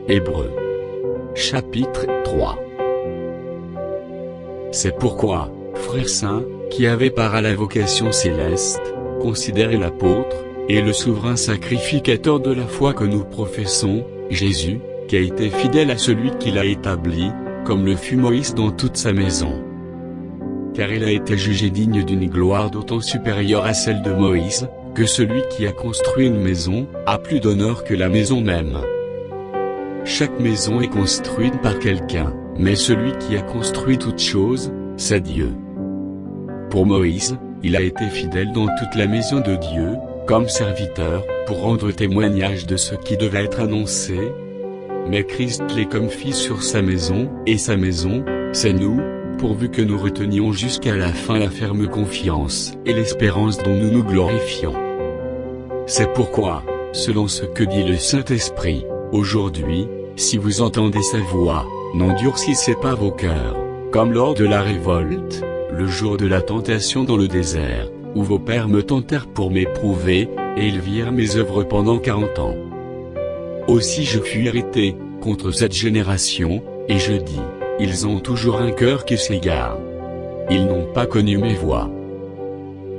Hébreux. Chapitre 3. C'est pourquoi, frères saints, qui avez part à la vocation céleste, considérez l'apôtre, et le souverain sacrificateur de la foi que nous professons, Jésus, qui a été fidèle à celui qui l'a établi, comme le fut Moïse dans toute sa maison. Car il a été jugé digne d'une gloire d'autant supérieure à celle de Moïse, que celui qui a construit une maison, a plus d'honneur que la maison même. Chaque maison est construite par quelqu'un, mais celui qui a construit toute chose, c'est Dieu. Pour Moïse, il a été fidèle dans toute la maison de Dieu, comme serviteur, pour rendre témoignage de ce qui devait être annoncé. Mais Christ l'est comme fils sur sa maison, et sa maison, c'est nous, pourvu que nous retenions jusqu'à la fin la ferme confiance et l'espérance dont nous nous glorifions. C'est pourquoi, selon ce que dit le Saint-Esprit, aujourd'hui, si vous entendez sa voix, n'endurcissez pas vos cœurs, comme lors de la révolte, le jour de la tentation dans le désert, où vos pères me tentèrent pour m'éprouver, et ils virent mes œuvres pendant 40 ans. Aussi je fus irrité contre cette génération, et je dis, ils ont toujours un cœur qui s'égare. Ils n'ont pas connu mes voies.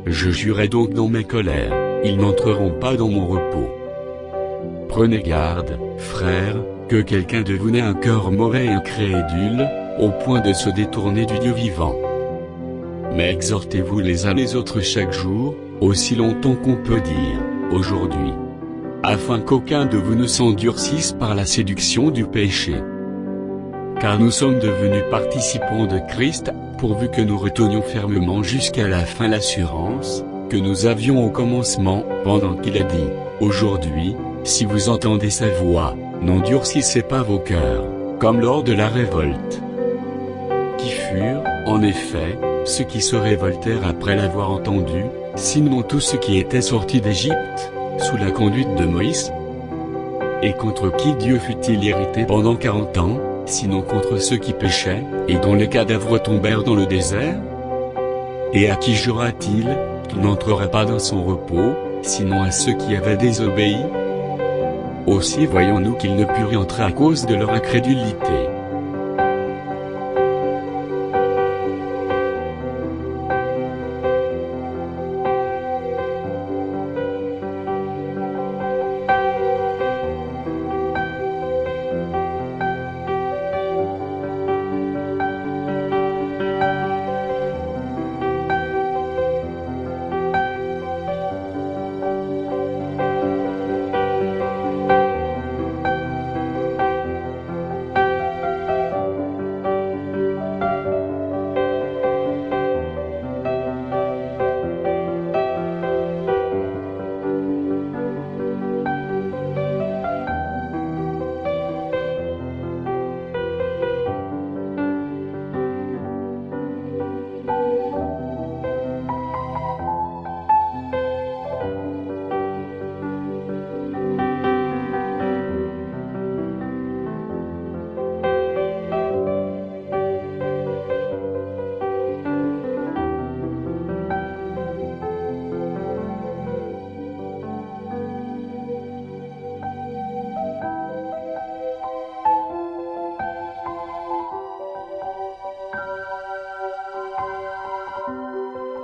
Je jurai donc dans mes colères, ils n'entreront pas dans mon repos. Prenez garde, frères, que quelqu'un de vous n'ait un cœur mauvais et incrédule, au point de se détourner du Dieu vivant. Mais exhortez-vous les uns les autres chaque jour, aussi longtemps qu'on peut dire, aujourd'hui. Afin qu'aucun de vous ne s'endurcisse par la séduction du péché. Car nous sommes devenus participants de Christ, pourvu que nous retenions fermement jusqu'à la fin l'assurance, que nous avions au commencement, pendant qu'il a dit, aujourd'hui, si vous entendez sa voix, n'endurcissez pas vos cœurs, comme lors de la révolte. Qui furent, en effet, ceux qui se révoltèrent après l'avoir entendu, sinon tous ceux qui étaient sortis d'Égypte, sous la conduite de Moïse? Et contre qui Dieu fut-il irrité pendant 40 ans, sinon contre ceux qui péchaient, et dont les cadavres tombèrent dans le désert? Et à qui jura-t-il, qu'il n'entrerait pas dans son repos, sinon à ceux qui avaient désobéi? Aussi voyons-nous qu'ils ne purent y entrer à cause de leur incrédulité.